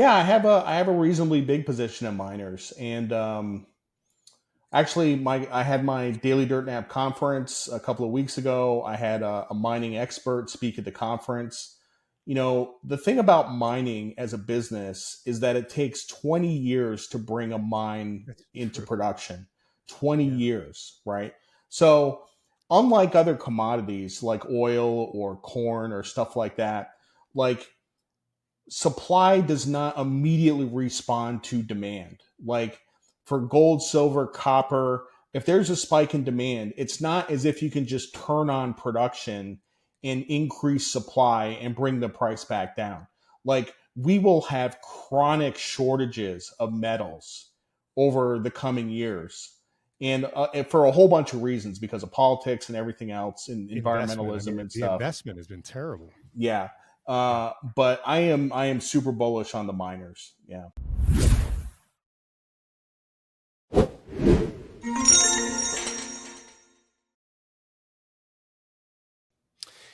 Yeah, I have a reasonably big position in miners, and actually, I had my daily dirt nap conference a couple of weeks ago. I had a mining expert speak at the conference. The thing about mining as a business is that it takes 20 years to bring a mine That's into true. production. 20 Yeah. years, right? So, unlike other commodities like oil or corn or stuff like that, like supply does not immediately respond to demand. Like for gold, silver, copper, if there's a spike in demand, it's not as if you can just turn on production and increase supply and bring the price back down. Like we will have chronic shortages of metals over the coming years. And for a whole bunch of reasons, because of politics and everything else, and Investment. I environmentalism mean, and the stuff. investment has been terrible. Yeah. Yeah. But I am super bullish on the miners. Yeah.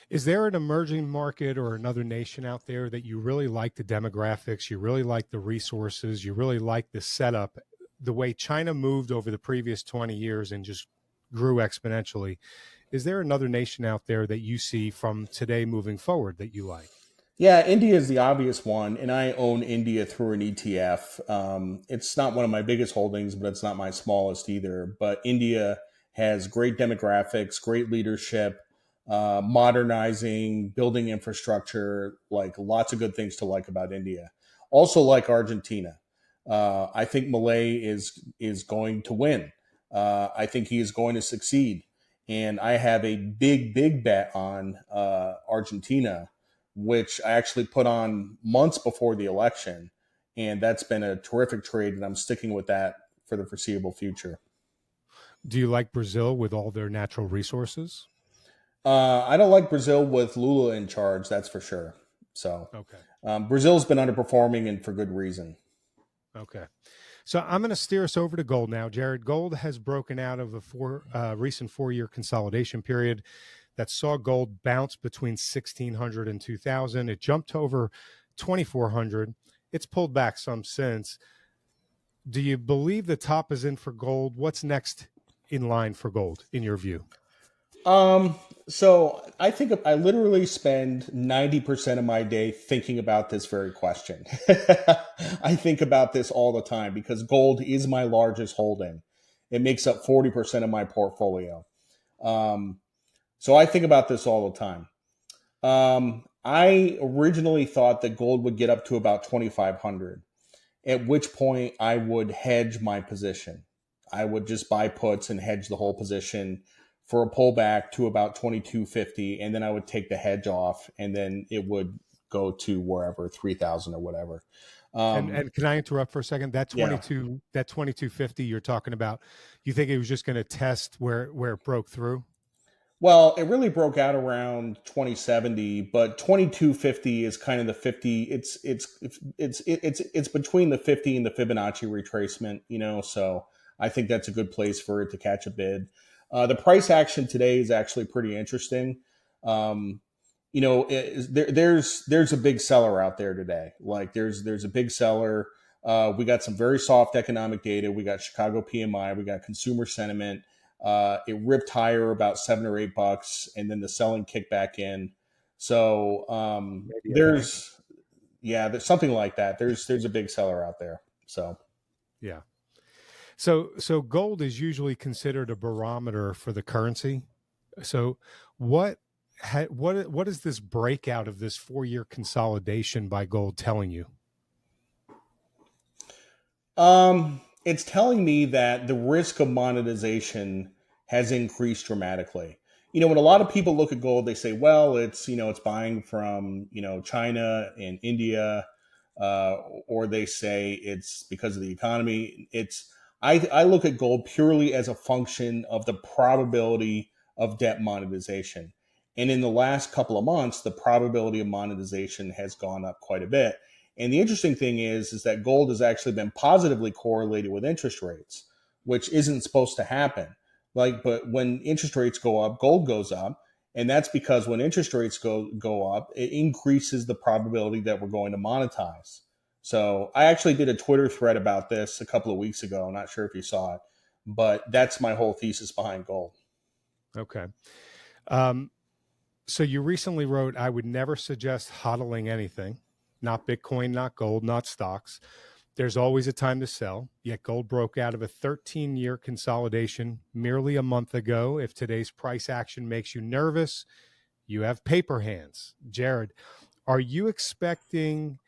Is there an emerging market or another nation out there that you really like the demographics, you really like the resources, you really like the setup, the way China moved over the previous 20 years and just grew exponentially? Is there another nation out there that you see from today moving forward that you like? Yeah, India is the obvious one, and I own India through an ETF. It's not one of my biggest holdings, but it's not my smallest either. But India has great demographics, great leadership, modernizing, building infrastructure, like lots of good things to like about India. Also, like Argentina, I think Malay is going to win. I think he is going to succeed, and I have a big bet on Argentina, which I actually put on months before the election. And that's been a terrific trade, and I'm sticking with that for the foreseeable future. Do you like Brazil with all their natural resources? I don't like Brazil with Lula in charge, that's for sure. So Okay. Brazil's been underperforming, and for good reason. Okay. So I'm going to steer us over to gold now. Jared, gold has broken out of a recent 4-year consolidation period that saw gold bounce between 1600 and 2000. It jumped to over 2400. It's pulled back some since. Do you believe the top is in for gold? What's next in line for gold, in your view? Um, so I think I literally spend 90% of my day thinking about this very question. I think about this all the time because gold is my largest holding. It makes up 40% of my portfolio. Um, so I think about this all the time. I originally thought that gold would get up to about 2,500, at which point I would hedge my position. I would just buy puts and hedge the whole position for a pullback to about 2250, and then I would take the hedge off, and then it would go to wherever 3,000 or whatever. And can I interrupt for a second? That Yeah. 2250 you're talking about, you think it was just going to test where it broke through? Well, it really broke out around 2070, but 2250 is kind of the 50. It's between the 50 and the Fibonacci retracement, So I think that's a good place for it to catch a bid. The price action today is actually pretty interesting. Um, there's a big seller out there today. Like there's a big seller. We got some very soft economic data. We got Chicago PMI. We got consumer sentiment. It ripped higher about $7 or $8, and then the selling kicked back in. So Maybe a bank. there's something like that. There's a big seller out there. So Yeah. So gold is usually considered a barometer for the currency. So what what is this breakout of this 4-year consolidation by gold telling you? it's telling me that the risk of monetization has increased dramatically. When a lot of people look at gold, they say, well, it's buying from, China and India, or they say it's because of the economy. I look at gold purely as a function of the probability of debt monetization. And in the last couple of months, the probability of monetization has gone up quite a bit. And the interesting thing is that gold has actually been positively correlated with interest rates, which isn't supposed to happen. But when interest rates go up, gold goes up. And that's because when interest rates go up, it increases the probability that we're going to monetize. So I actually did a Twitter thread about this a couple of weeks ago. I'm not sure if you saw it, but that's my whole thesis behind gold. Okay. Um, so you recently wrote, I would never suggest hodling anything, not Bitcoin, not gold, not stocks. There's always a time to sell, yet gold broke out of a 13-year consolidation merely a month ago. If today's price action makes you nervous, you have paper hands. Jared, are you expecting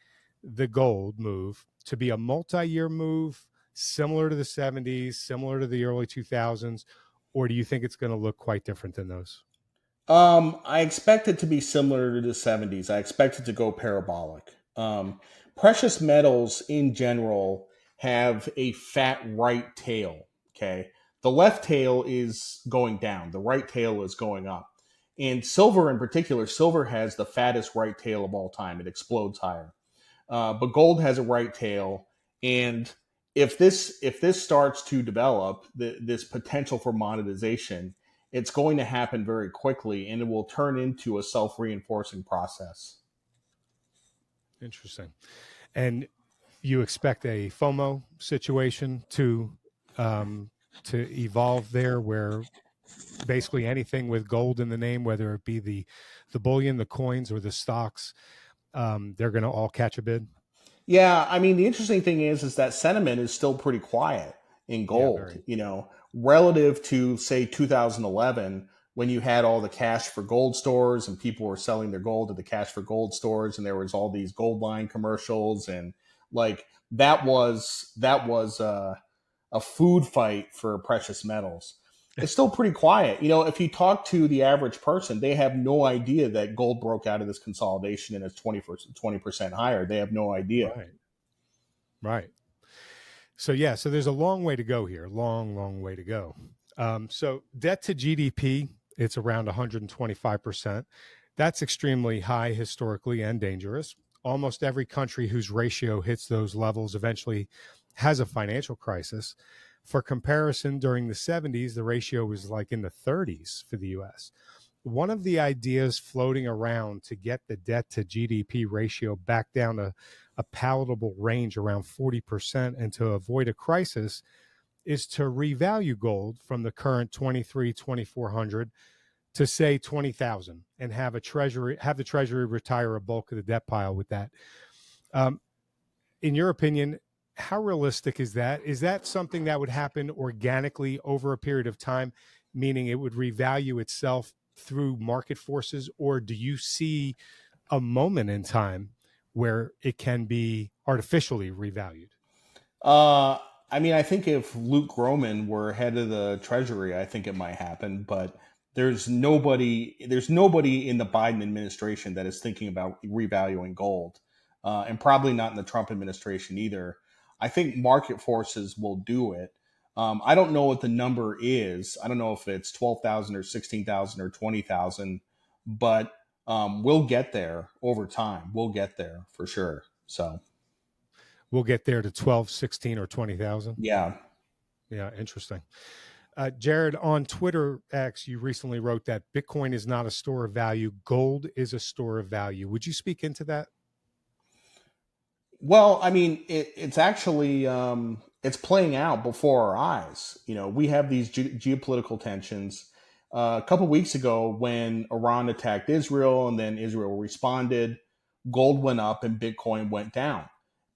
the gold move to be a multi-year move, similar to the 70s, similar to the early 2000s, or do you think it's going to look quite different than those? I expect it to be similar to the 70s. I expect it to go parabolic. Precious metals in general have a fat right tail. Okay. The left tail is going down, the right tail is going up. And silver in particular, silver has the fattest right tail of all time. It explodes higher. But gold has a right tail, and if this starts to develop this potential for monetization, it's going to happen very quickly, and it will turn into a self reinforcing process. Interesting. And you expect a FOMO situation um, to evolve there, where basically anything with gold in the name, whether it be the bullion, the coins, or the stocks, they're going to all catch a bid. Yeah, I mean the interesting thing is that sentiment is still pretty quiet in Yeah, gold, very. relative to say 2011 when you had all the cash for gold stores and people were selling their gold at the cash for gold stores and there was all these gold line commercials and like that was a food fight for precious metals. It's still pretty quiet. If you talk to the average person, they have no idea that gold broke out of this consolidation and it's 20% higher. They have no idea. Right. Right. So yeah, so there's a long way to go here. Long way to go. So debt to GDP, it's around 125%. That's extremely high historically and dangerous. Almost every country whose ratio hits those levels eventually has a financial crisis. For comparison, during the 70s, the ratio was like in the 30s for the US. One of the ideas floating around to get the debt to GDP ratio back down to a palatable range around 40% and to avoid a crisis is to revalue gold from the current 2400 to say 20,000 and have the treasury retire a bulk of the debt pile with that. Um, in your opinion, how realistic is that? Is that something that would happen organically over a period of time, meaning it would revalue itself through market forces, or do you see a moment in time where it can be artificially revalued? Uh, I mean, I think if Luke Gromen were head of the Treasury, I think it might happen. But there's nobody in the Biden administration that is thinking about revaluing gold, and probably not in the Trump administration either. I think market forces will do it. I don't know what the number is. I don't know if it's 12,000 or 16,000 or 20,000, but we'll get there over time. We'll get there for sure. So We'll get there to 12, 16, or 20,000. yeah. Yeah, interesting. Jared, on Twitter X, you recently wrote that Bitcoin is not a store of value. Gold is a store of value. Would you speak into that? Well, I mean, it's actually it's playing out before our eyes. We have these geopolitical tensions. A couple weeks ago, when Iran attacked Israel and then Israel responded, gold went up and Bitcoin went down.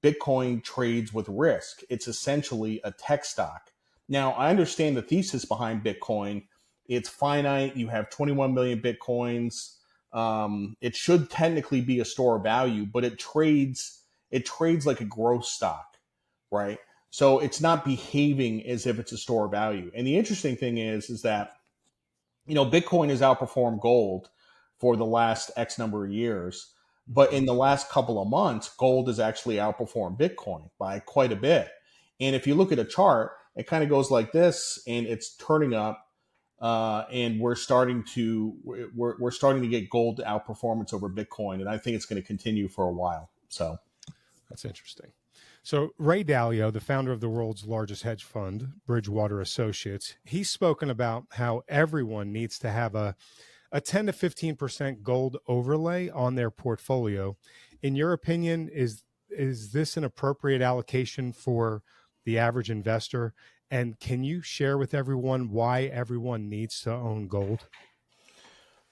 Bitcoin trades with risk. It's essentially a tech stock. Now, I understand the thesis behind Bitcoin. It's finite. You have 21 million Bitcoins. It should technically be a store of value, but it trades like a growth stock, right? So it's not behaving as if it's a store of value. And the interesting thing is that Bitcoin has outperformed gold for the last X number of years, but in the last couple of months, gold has actually outperformed Bitcoin by quite a bit. And if you look at a chart, it kind of goes like this, and it's turning up. And we're starting to get gold outperformance over Bitcoin, and I think it's going to continue for a while. So. That's interesting. So Ray Dalio, the founder of the world's largest hedge fund, Bridgewater Associates, he's spoken about how everyone needs to have a 10 to 15% gold overlay on their portfolio. In your opinion, is this an appropriate allocation for the average investor? And can you share with everyone why everyone needs to own gold?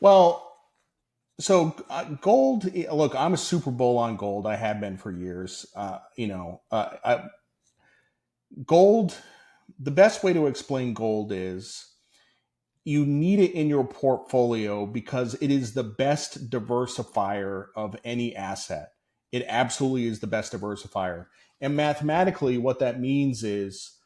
Well, so gold. Look, I'm a Super Bowl on gold. I have been for years. Gold. The best way to explain gold is you need it in your portfolio because it is the best diversifier of any asset. It absolutely is the best diversifier. And mathematically, what that means is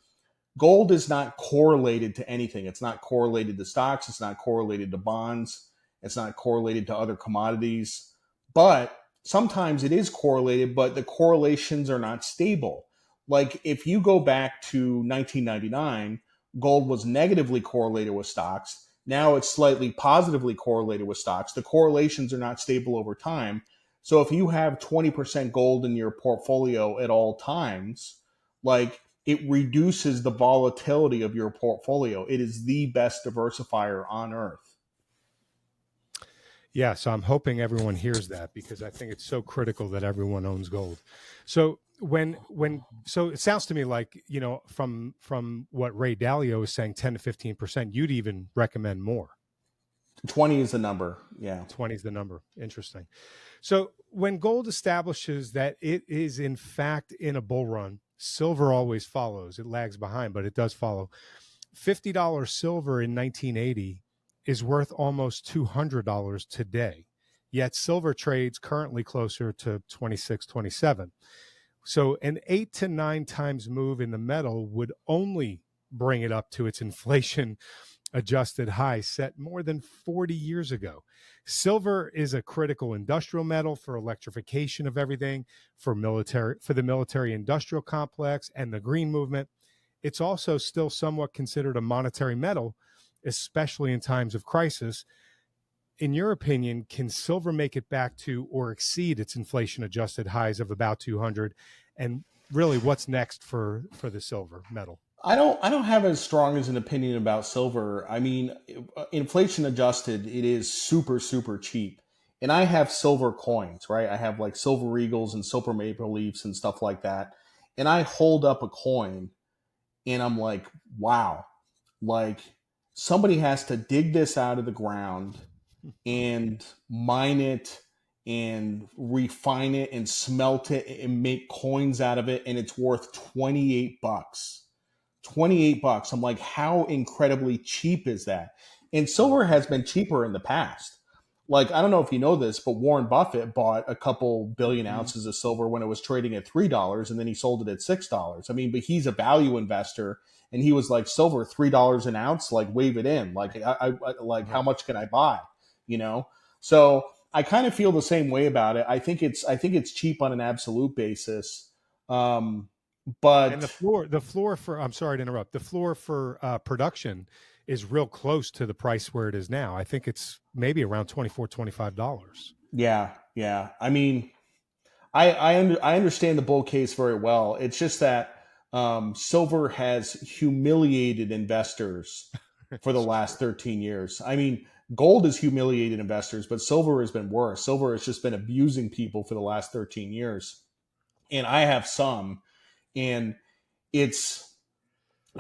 gold is not correlated to anything. It's not correlated to stocks. It's not correlated to bonds. It's not correlated to other commodities. But sometimes it is correlated, but the correlations are not stable. Like if you go back to 1999, gold was negatively correlated with stocks. Now it's slightly positively correlated with stocks. The correlations are not stable over time. So if you have 20% gold in your portfolio at all times, like it reduces the volatility of your portfolio. It is the best diversifier on earth. Yeah, so I'm hoping everyone hears that because I think it's so critical that everyone owns gold. So so it sounds to me like, from what Ray Dalio is saying, 10 to 15%, you'd even recommend more. 20 is the number. Yeah. 20 is the number. Interesting. So when gold establishes that it is in fact in a bull run, silver always follows. It lags behind, but it does follow. $50 silver in 1980 is worth almost $200 today. Yet silver trades currently closer to 26, 27. So an 8 to 9 times move in the metal would only bring it up to its inflation adjusted high set more than 40 years ago. Silver is a critical industrial metal for electrification of everything, for the military industrial complex and the green movement. It's also still somewhat considered a monetary metal, especially in times of crisis. In your opinion, can silver make it back to or exceed its inflation adjusted highs of about 200? And really, what's next for the silver metal? I don't have as strong as an opinion about silver. I mean, inflation adjusted, it is super super cheap. And I have silver coins, right? I have like silver eagles and silver maple leafs and stuff like that. And I hold up a coin and I'm like, wow. Like somebody has to dig this out of the ground and mine it and refine it and smelt it and make coins out of it and it's worth 28 bucks. 28 bucks. I'm like, how incredibly cheap is that? And silver has been cheaper in the past. Like, I don't know if you know this, but Warren Buffett bought a couple billion ounces of silver when it was trading at $3 and then he sold it at $6. I mean, but he's a value investor and he was like, silver, $3 an ounce, like wave it in. Like, like, how much can I buy? You know? So I kind of feel the same way about it. I think it's cheap on an absolute basis. Um, And but the floor for, I'm sorry to interrupt, the floor for production is real close to the price where it is now. I think it's maybe around $24, $25. yeah, yeah. I mean, I understand the bull case very well. It's just that silver has humiliated investors for the It's last true. 13 years. I mean, gold has humiliated investors, but silver has been worse. Silver has just been abusing people for the last 13 years. And I have some, and it's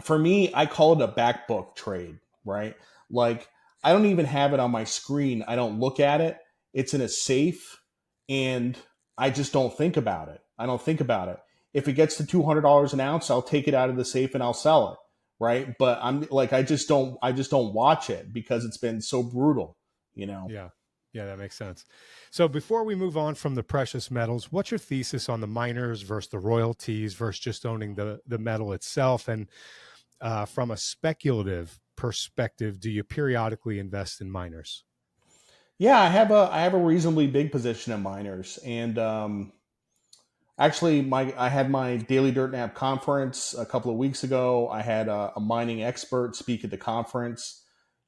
for me, I call it a back book trade, right? Like I don't even have it on my screen. I don't look at it. It's in a safe and I just don't think about it. I don't think about it. If it gets to $200 an ounce, I'll take it out of the safe and I'll sell it, right? But I'm like I just don't watch it because it's been so brutal, you know. Yeah. Yeah, that makes sense. So before we move on from the precious metals, what's your thesis on the miners versus the royalties versus just owning the metal itself? And from a speculative perspective, do you periodically invest in miners? Yeah, I have a reasonably big position in miners and actually, I had my Daily Dirt Nap conference a couple of weeks ago. I had a mining expert speak at the conference.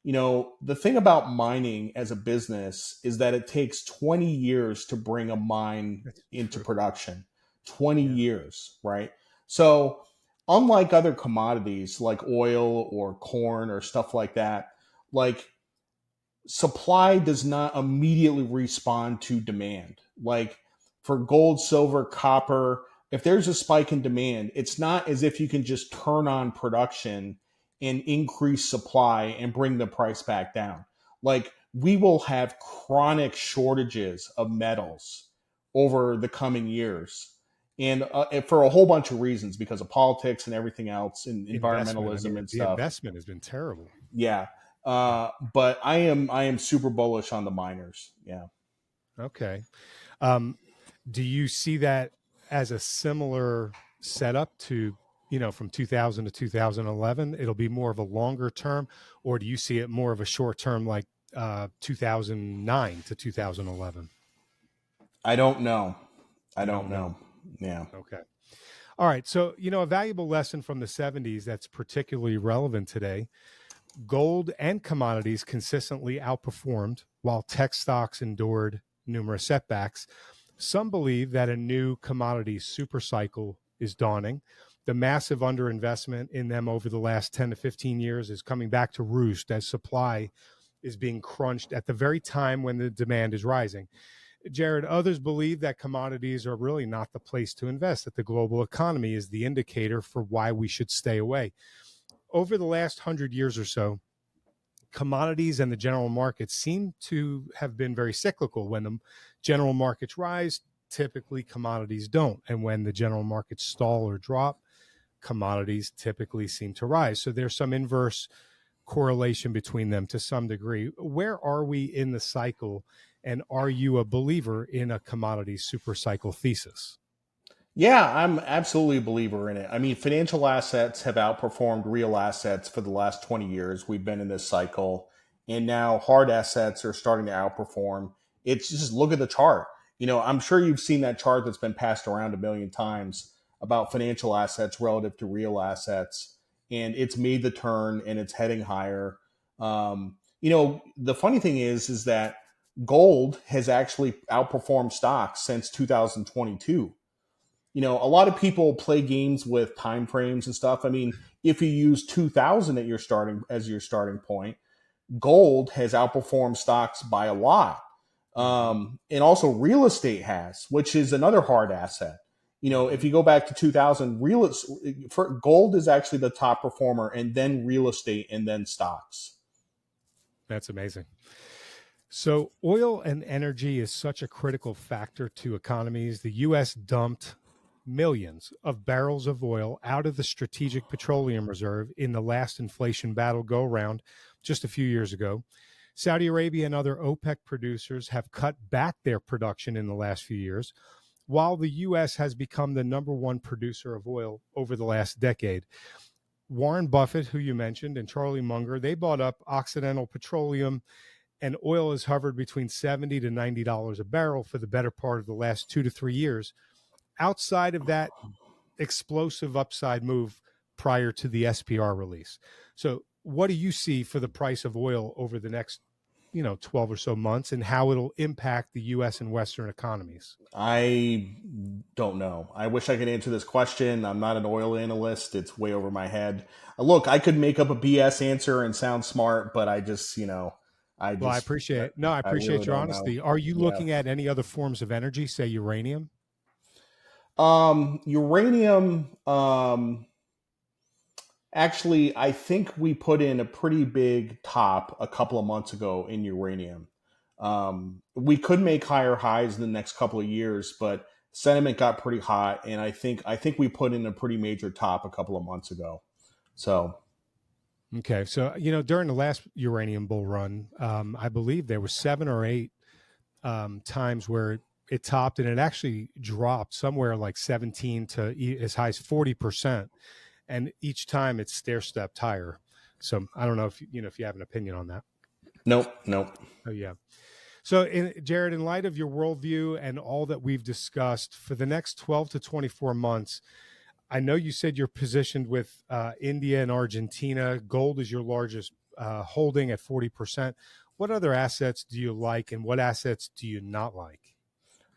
You know, the thing about mining as a business is that it takes 20 years to bring a mine That's into true. production. 20 Yeah. years, right? So, unlike other commodities like oil or corn or stuff like that, like supply does not immediately respond to demand. Like for gold, silver, copper, if there's a spike in demand, it's not as if you can just turn on production and increase supply and bring the price back down. Like, we will have chronic shortages of metals over the coming years. And for a whole bunch of reasons, because of politics and everything else, and Investment. I environmentalism mean, and the stuff. investment has been terrible. Yeah. Yeah. But I am super bullish on the miners. Yeah. Okay. Do you see that as a similar setup to, from 2000 to 2011? It'll be more of a longer term, or do you see it more of a short term, like 2009 to 2011? I don't know. I You don't don't know. know. Yeah. Okay. All right. So, a valuable lesson from the 70s that's particularly relevant today: gold and commodities consistently outperformed while tech stocks endured numerous setbacks. Some believe that a new commodity supercycle is dawning. The massive underinvestment in them over the last 10 to 15 years is coming back to roost as supply is being crunched at the very time when the demand is rising. Jared, others believe that commodities are really not the place to invest, that the global economy is the indicator for why we should stay away. Over the last 100 years or so, commodities and the general markets seem to have been very cyclical. When the general markets rise, typically commodities don't. And when the general markets stall or drop, commodities typically seem to rise. So there's some inverse correlation between them to some degree. Where are we in the cycle? And are you a believer in a commodity super cycle thesis? Yeah, I'm absolutely a believer in it. I mean, financial assets have outperformed real assets for the last 20 years. We've been in this cycle, and now hard assets are starting to outperform. It's just, look at the chart. I'm sure you've seen that chart that's been passed around a million times about financial assets relative to real assets, and it's made the turn and it's heading higher. The funny thing is that gold has actually outperformed stocks since 2022. A lot of people play games with time frames and stuff. I mean, if you use 2000 at your starting point, gold has outperformed stocks by a lot. Mm-hmm. And also real estate has, which is another hard asset. Mm-hmm. If you go back to 2000, for gold is actually the top performer, and then real estate, and then stocks. That's amazing. So, oil and energy is such a critical factor to economies. The U.S. dumped millions of barrels of oil out of the Strategic Petroleum Reserve in the last inflation battle go round just a few years ago. Saudi Arabia and other OPEC producers have cut back their production in the last few years, while the U.S. has become the number one producer of oil over the last decade. Warren Buffett, who you mentioned, and Charlie Munger, they bought up Occidental Petroleum, and oil has hovered between $70 to $90 a barrel for the better part of the last 2 to 3 years. Outside of that explosive upside move prior to the SPR release. So what do you see for the price of oil over the next 12 or so months, and how it'll impact the US and Western economies? I don't know. I wish I could answer this question. I'm not an oil analyst. It's way over my head. Look, I could make up a BS answer and sound smart, but I Well, I just, appreciate no, I I really appreciate your don't know. honesty. Are you Yeah. looking at any other forms of energy, say uranium? Uranium. Actually, I think we put in a pretty big top a couple of months ago in uranium. We could make higher highs in the next couple of years, but sentiment got pretty hot, and I think we put in a pretty major top a couple of months ago. So Okay, so during the last uranium bull run, I believe there were 7 or 8 times where it topped, and it actually dropped somewhere like 17 to as high as 40%, and each time it stair stepped higher. So I don't know if you have an opinion on that. nope, nope. Oh yeah. So, Jared, in light of your worldview and all that we've discussed for the next 12 to 24 months, I know you said you're positioned with India and Argentina. Gold is your largest holding at 40%. What other assets do you like, and what assets do you not like?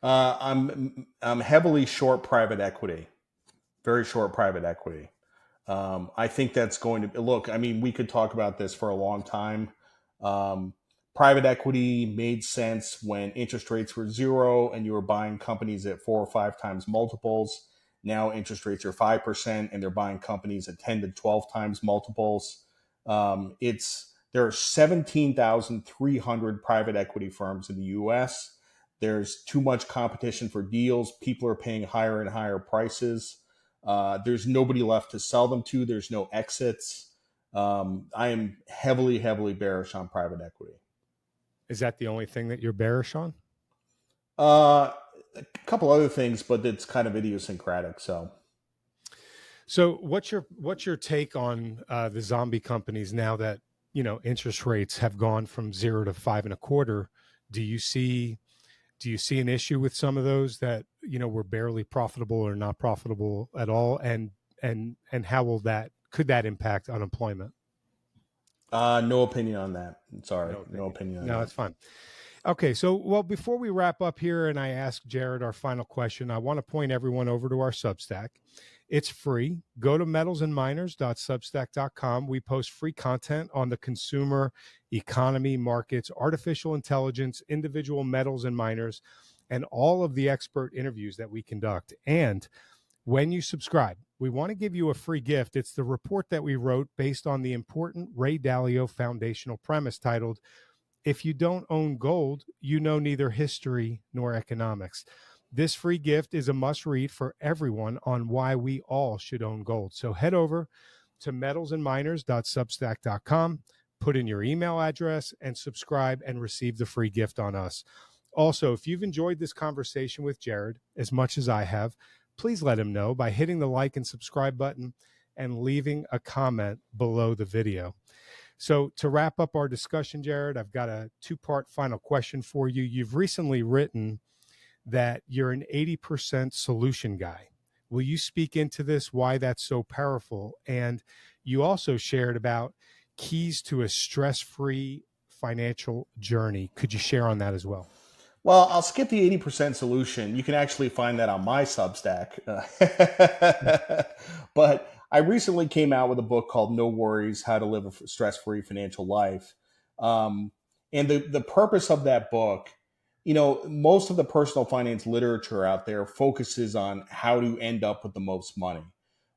I'm heavily short private equity, very short private equity. I think that's going to look. I mean, we could talk about this for a long time, Private equity made sense when interest rates were zero and you were buying companies at 4 or 5 times multiples. Now interest rates are 5% and they're buying companies at 10 to 12 times multiples. There are 17,300 private equity firms in the US. There's too much competition for deals. People are paying higher and higher prices. There's nobody left to sell them to. There's no exits. I am heavily, heavily bearish on private equity. Is that the only thing that you're bearish on? A couple other things, but it's kind of idiosyncratic. So what's your take on the zombie companies now that interest rates have gone from 0 to 5.25? Do you see an issue with some of those that were barely profitable or not profitable at all, and how could that impact unemployment? No opinion on that. Sorry, no opinion on that. No, it's fine. Okay, so well, before we wrap up here and I ask Jared our final question, I want to point everyone over to our Substack. It's free. Go to metalsandminers.substack.com. We post free content on the consumer, economy, markets, artificial intelligence, individual metals and miners, and all of the expert interviews that we conduct. And when you subscribe, we want to give you a free gift. It's the report that we wrote based on the important Ray Dalio foundational premise titled, "If you don't own gold, you know neither history nor economics." This free gift is a must read for everyone on why we all should own gold. So head over to metalsandminers.substack.com, put in your email address, and subscribe and receive the free gift on us. Also, if you've enjoyed this conversation with Jared as much as I have, please let him know by hitting the like and subscribe button and leaving a comment below the video. So to wrap up our discussion, Jared, I've got a two-part final question for you. You've recently written that you're an 80% solution guy. Will you speak into this, why that's so powerful? And you also shared about keys to a stress-free financial journey. Could you share on that as well? Well, I'll skip the 80% solution. You can actually find that on my Substack. But I recently came out with a book called No Worries, How to Live a Stress-Free Financial Life. And the purpose of that book, most of the personal finance literature out there focuses on how to end up with the most money.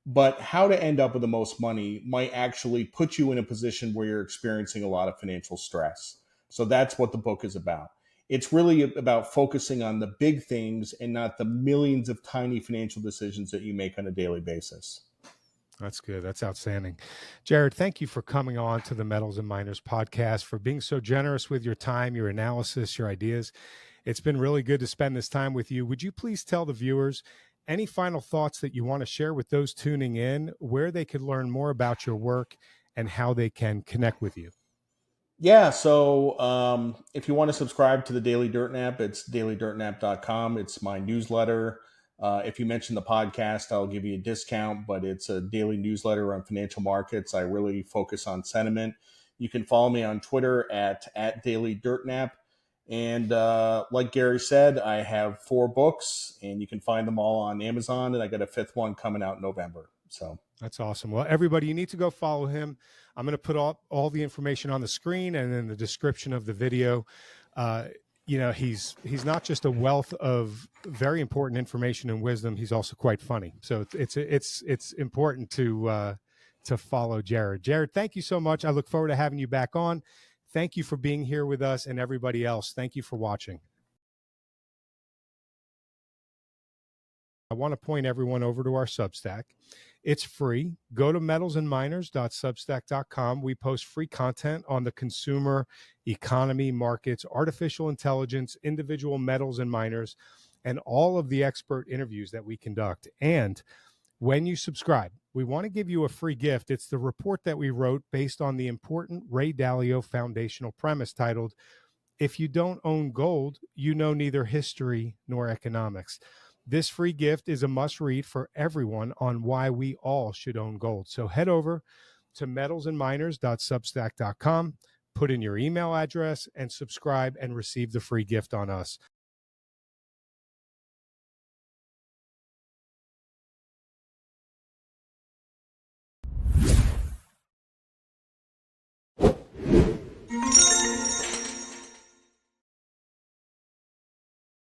But how to end up with the most money might actually put you in a position where you're experiencing a lot of financial stress. So that's what the book is about. It's really about focusing on the big things and not the millions of tiny financial decisions that you make on a daily basis. That's good. That's outstanding. Jared, thank you for coming on to the Metals and Miners podcast, for being so generous with your time, your analysis, your ideas. It's been really good to spend this time with you. Would you please tell the viewers any final thoughts that you want to share with those tuning in, where they could learn more about your work and how they can connect with you? Yeah, so if you want to subscribe to the Daily Dirt Nap, it's dailydirtnap.com. It's my newsletter. If you mention the podcast, I'll give you a discount, but it's a daily newsletter on financial markets. I really focus on sentiment. You can follow me on Twitter at dailydirtnap. And like Gary said, I have 4 books, and you can find them all on Amazon, and I got a 5th one coming out in November. So that's awesome. Well, everybody, you need to go follow him. I'm going to put all the information on the screen and in the description of the video. He's not just a wealth of very important information and wisdom. He's also quite funny. So it's important to follow Jared. Jared, thank you so much. I look forward to having you back on. Thank you for being here with us, and everybody else, thank you for watching. I want to point everyone over to our Substack. It's free. Go to metalsandminers.substack.com. We post free content on the consumer, economy, markets, artificial intelligence, individual metals and miners, and all of the expert interviews that we conduct. And when you subscribe, we want to give you a free gift. It's the report that we wrote based on the important Ray Dalio foundational premise titled, "If you don't own gold, you know neither history nor economics." This free gift is a must read for everyone on why we all should own gold. So head over to metalsandminers.substack.com, put in your email address, and subscribe and receive the free gift on us.